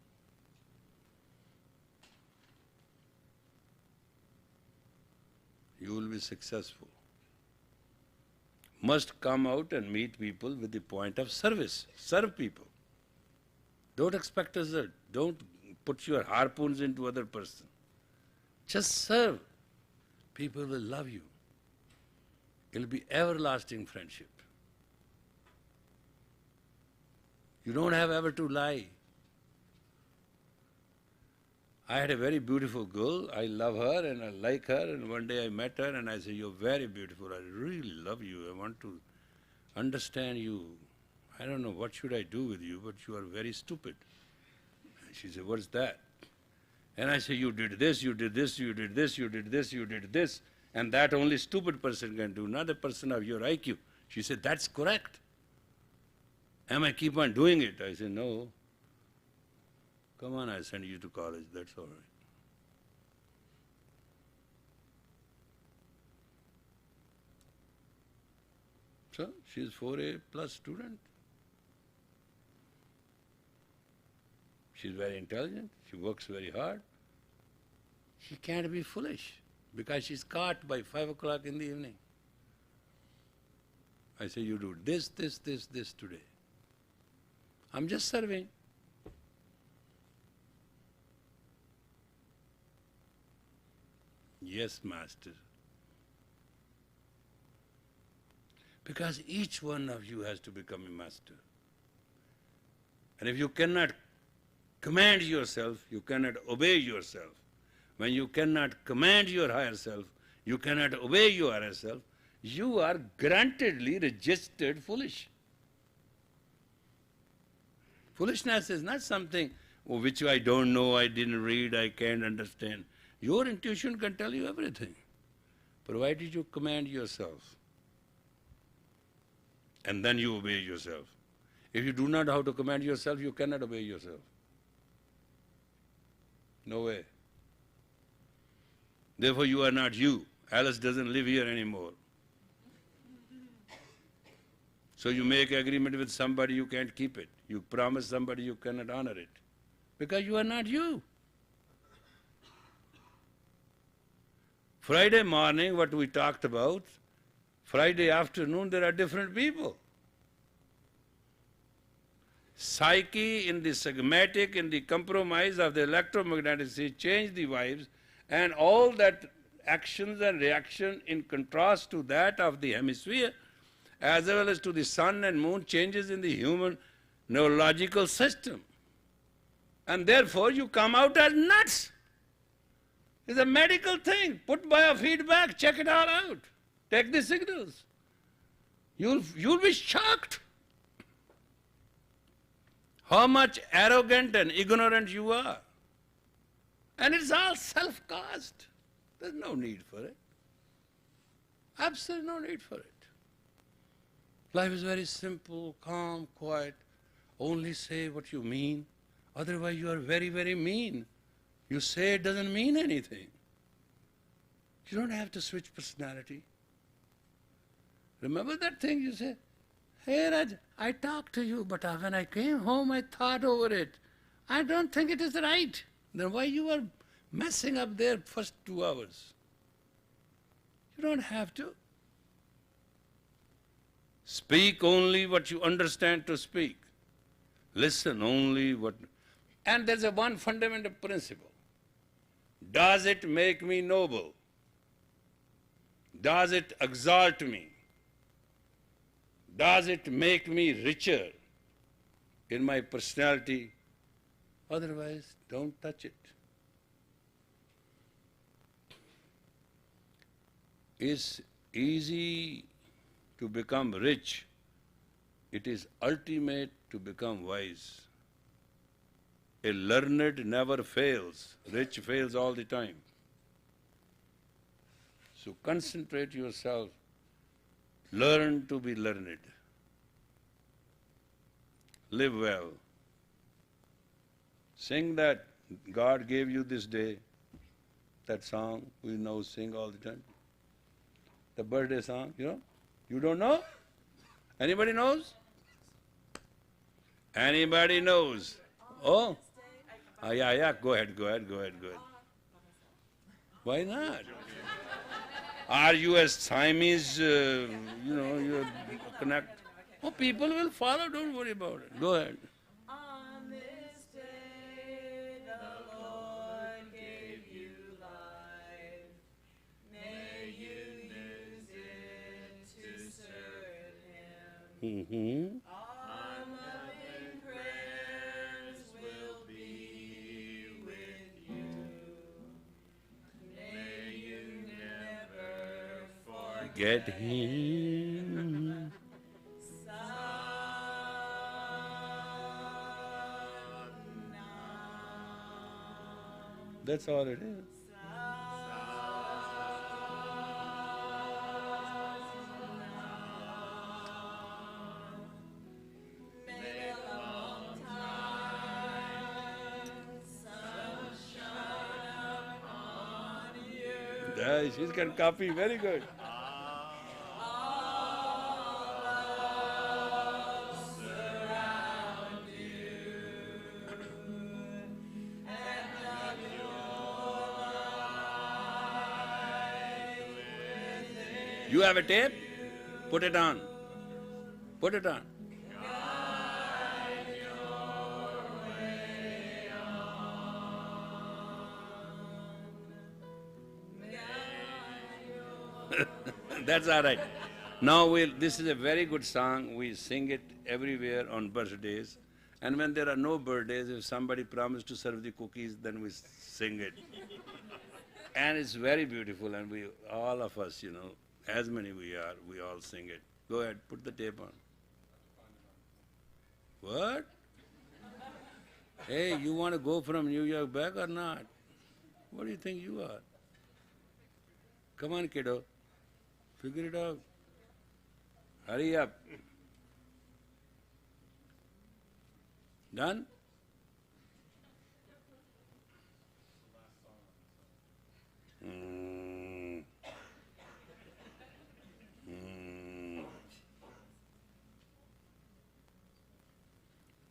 You will be successful. Must come out and meet people with the point of service. Serve people. Don't expect result. Don't put your harpoons into other person. Just serve. People will love you. It will be everlasting friendship. You don't have ever to lie. I had a very beautiful girl. I love her and I like her, and one day I met her and I said, "You're very beautiful. I really love you. I want to understand you. I don't know what should I do with you, but you are very stupid." And she said, "What's that?" And I said, "You did this, you did this, you did this, you did this, you did this, and that only stupid person can do, not a person of your IQ." She said, "That's correct. Am I keep on doing it?" I said, "No. Come on, I send you to college, that's all right." So, she is 4A plus student. She is very intelligent, she works very hard. She can't be foolish because she's caught by 5 o'clock in the evening. I say, "You do this, this, this, this today." I'm just serving. "Yes, Master." Because each one of you has to become a master. And if you cannot command yourself, you cannot obey yourself. When you cannot command your higher self, you cannot obey your higher self, you are grantedly registered foolish. Foolishness is not something which I don't know, I didn't read, I can't understand. Your intuition can tell you everything, provided you command yourself. And then you obey yourself. If you do not know how to command yourself, you cannot obey yourself. No way. Therefore you are not you. Alice doesn't live here anymore. So you make agreement with somebody, you can't keep it. You promise somebody, you cannot honor it. Because you are not you. Friday morning, what we talked about, Friday afternoon, there are different people. Psyche in the schematic, in the compromise of the electromagnetic field, change the vibes, and all that actions and reaction in contrast to that of the hemisphere, as well as to the sun and moon, changes in the human neurological system. And therefore you come out as nuts. It's a medical thing. Put biofeedback, check it all out. Take the signals. You'll be shocked how much arrogant and ignorant you are. And it's all self-caused. There's no need for it. Absolutely no need for it. Life is very simple, calm, quiet. Only say what you mean. Otherwise you are very, very mean. You say it doesn't mean anything. You don't have to switch personality. Remember that thing you said? Hey Raj, I talked to you, but when I came home I thought over it. I don't think it is right. Then why you are messing up there first 2 hours? You don't have to. Speak only what you understand to speak. Listen only what... And there's a one fundamental principle. Does it make me noble? Does it exalt me? Does it make me richer in my personality? Otherwise, don't touch it. It's easy to become rich. It is ultimate to become wise. A learned never fails. Rich fails all the time. So concentrate yourself. Learn to be learned. Live well. Sing that God gave you this day. That song we now sing all the time. The birthday song, you know? You don't know? Anybody knows? Anybody knows? Oh? Yeah, go ahead. Why not? Are you as Siamese, you connect? Oh, people will follow, don't worry about it. Go ahead. On this day the Lord gave you life. May you use it to serve Him. Mm-hmm. Our loving prayers will be with you. May you never Get Him. That's all it is. Yeah, she can copy very good. You have a tape? Put it on. Put it on. That's all right. Now this is a very good song. We sing it everywhere on birthdays. And when there are no birthdays, if somebody promised to serve the cookies, then we sing it. And it's very beautiful, and we, all of us, you know, as many we are, we all sing it. Go ahead, put the tape on. What? Hey, you want to go from New York back or not? What do you think you are? Come on, kiddo. Figure it out. Hurry up. Done? Mm. Mm.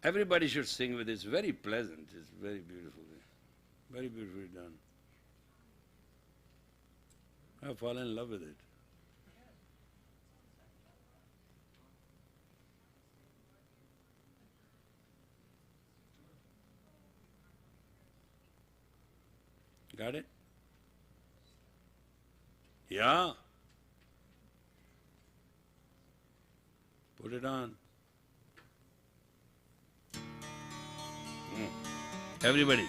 Everybody should sing with it. It's very pleasant. It's very beautiful. Very beautifully done. I've fallen in love with it. Got it? Yeah. Put it on. Everybody.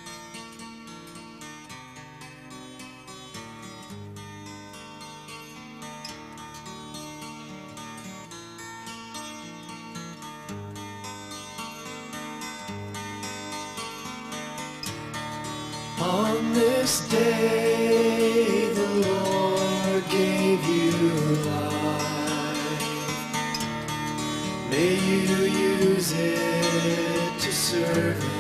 On this day the Lord gave you life. May you use it to serve Him.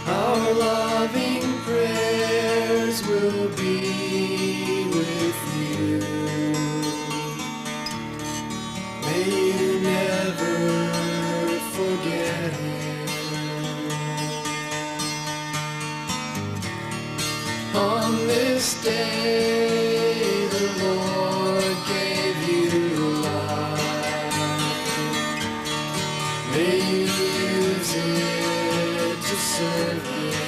Our loving prayers will be with you. May you never forget Him. On this day the Lord gave you life. May you use it to serve Him.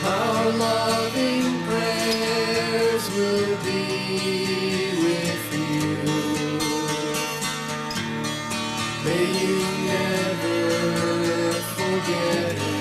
Our loving prayers will be with you. May you never forget Him.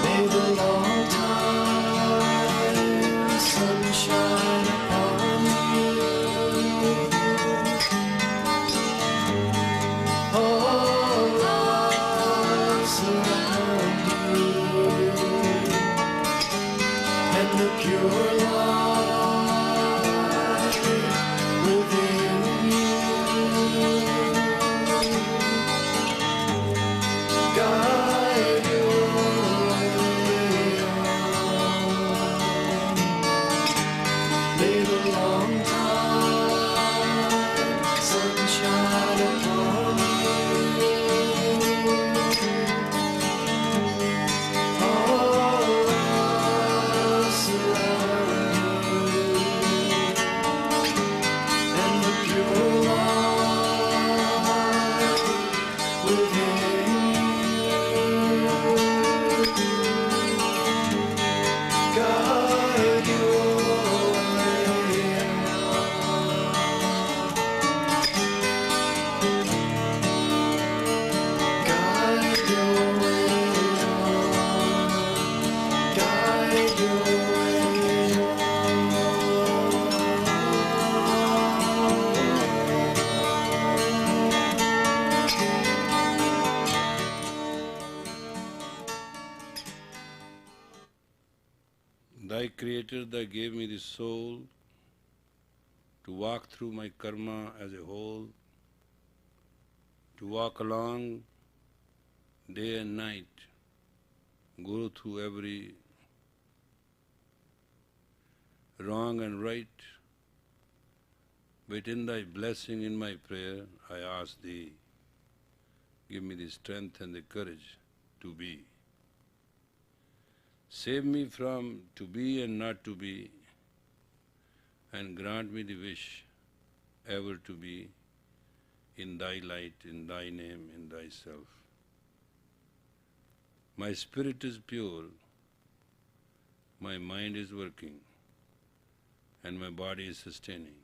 May the long time sunshine upon you. All love surround you, and the pure light within you. Guide your way on. May the long time sunshine upon you. All love surround you, and the pure light within you. Guide your way on. Guide your way on. Guide your way Thy Creator, Thy gave me the soul to walk through my karma as a whole, to walk along day and night, go through every wrong and right. But in thy blessing, in my prayer, I ask thee, give me the strength and the courage to be. Save me from to be and not to be, and grant me the wish ever to be in thy light, in thy name, in thyself. My spirit is pure, my mind is working, and my body is sustaining.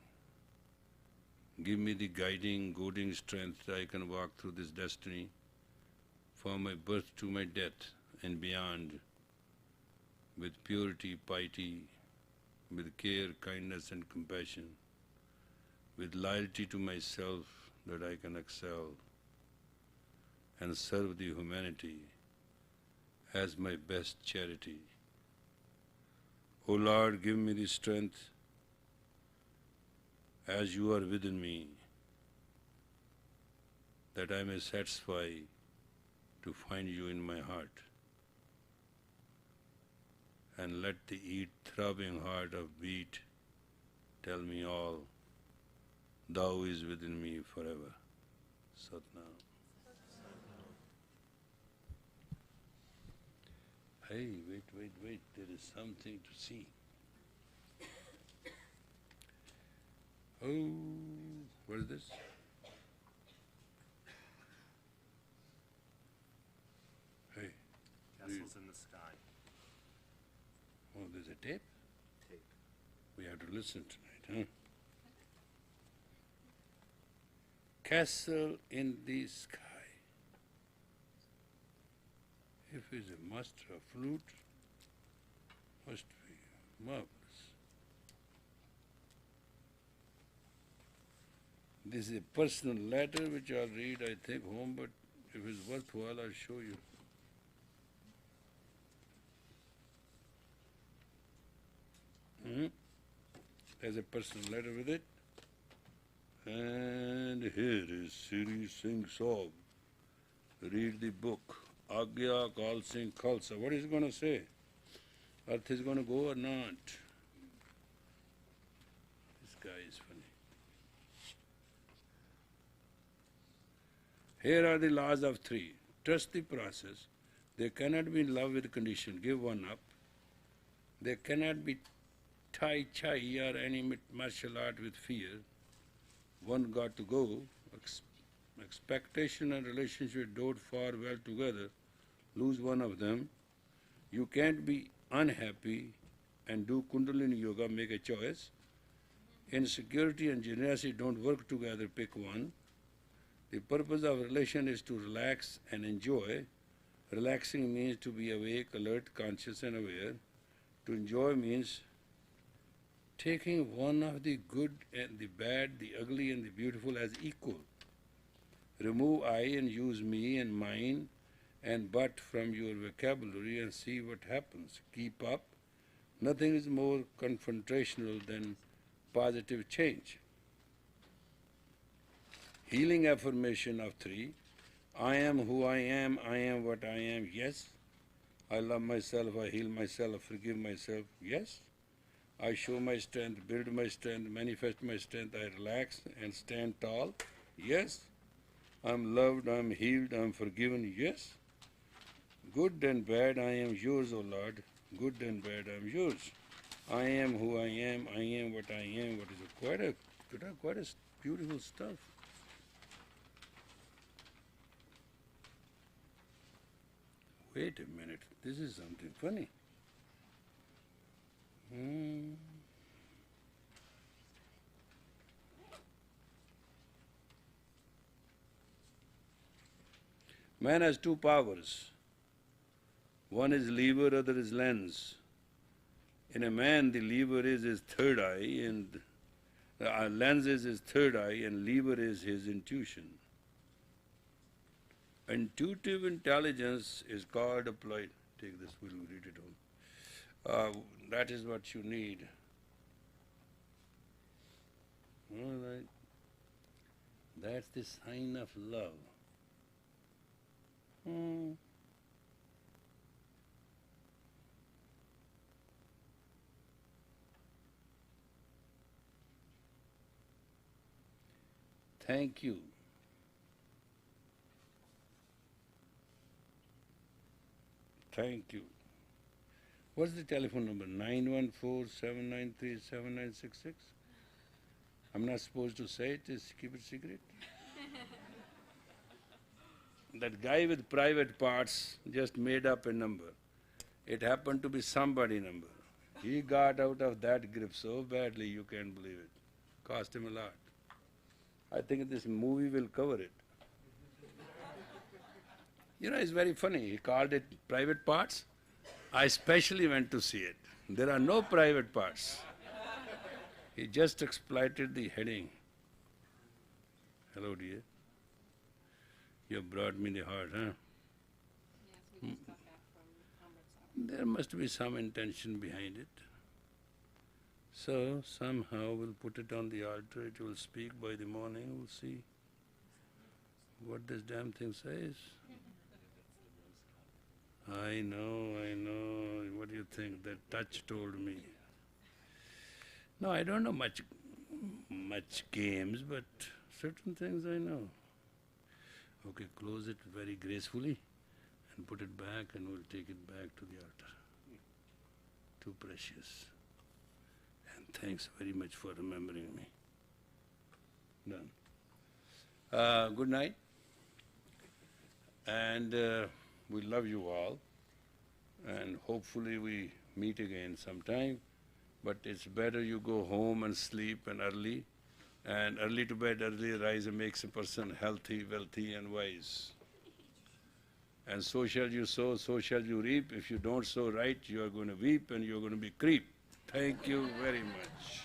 Give me the guiding, goading strength that I can walk through this destiny from my birth to my death and beyond, with purity, piety, with care, kindness and compassion, with loyalty to myself that I can excel and serve the humanity as my best charity. O Lord, give me the strength as you are within me, that I may satisfy to find you in my heart. And let the throbbing heart of beat tell me all, thou is within me forever. Satnam. Hey, wait, there is something to see. Oh, what is this? Hey. Castles in the sky. Oh, there's a tape? Tape. We have to listen tonight, huh? Castle in the sky. If he's a master of flute, must be marvelous. This is a personal letter which I'll read, I think, home, but if it's worthwhile, I'll show you. There's a personal letter with it. And here is Siri Singh Saab. Read the book. Agya Kal Singh Khalsa. What is he going to say? Earth is going to go or not? This guy is funny. Here are the laws of three. Trust the process. They cannot be in love with condition. Give one up. They cannot be Tai Chi or any martial art with fear. One got to go. Expectation and relationship don't far well together. Lose one of them. You can't be unhappy and do Kundalini Yoga, make a choice. Insecurity and generosity don't work together, pick one. The purpose of relation is to relax and enjoy. Relaxing means to be awake, alert, conscious and aware. To enjoy means taking one of the good and the bad, the ugly and the beautiful as equal. Remove I and use me and mine and but from your vocabulary and see what happens. Keep up. Nothing is more confrontational than positive change. Healing affirmation of three. I am who I am what I am, yes. I love myself, I heal myself, I forgive myself, yes. I show my strength, build my strength, manifest my strength, I relax and stand tall, yes. I'm loved, I'm healed, I'm forgiven, yes. Good and bad, I am yours, O Lord. Good and bad, I am yours. I am who I am what I am. What is quite a beautiful stuff. Wait a minute, this is something funny. Man has two powers. One is lever, other is lens. In a man, the lever is his third eye, and lens is his third eye, and lever is his intuition. Intuitive intelligence is called applied. Take this, we'll read it home. That is what you need. All right. That's the sign of love. Thank you. Thank you. What's the telephone number? 914-793-7966? I'm not supposed to say it, just keep it secret. That guy with private parts just made up a number. It happened to be somebody number. He got out of that grip so badly you can't believe it. Cost him a lot. I think this movie will cover it. You know, it's very funny. He called it private parts. I specially went to see it. There are no private parts. He just exploited the heading. Hello, dear. You brought me the heart, huh? Yes, we just got back from Amritsar. There must be some intention behind it. So, somehow we'll put it on the altar. It will speak by the morning. We'll see what this damn thing says. I know. What do you think? That touch told me. No, I don't know much games, but certain things I know. Okay, close it very gracefully and put it back, and we'll take it back to the altar. Too precious. And thanks very much for remembering me. Done. Good night. And we love you all. And hopefully we meet again sometime. But it's better you go home and sleep and early. And early to bed, early rise, and makes a person healthy, wealthy, and wise. And so shall you sow, so shall you reap. If you don't sow right, you are going to weep and you are going to be creep. Thank you very much.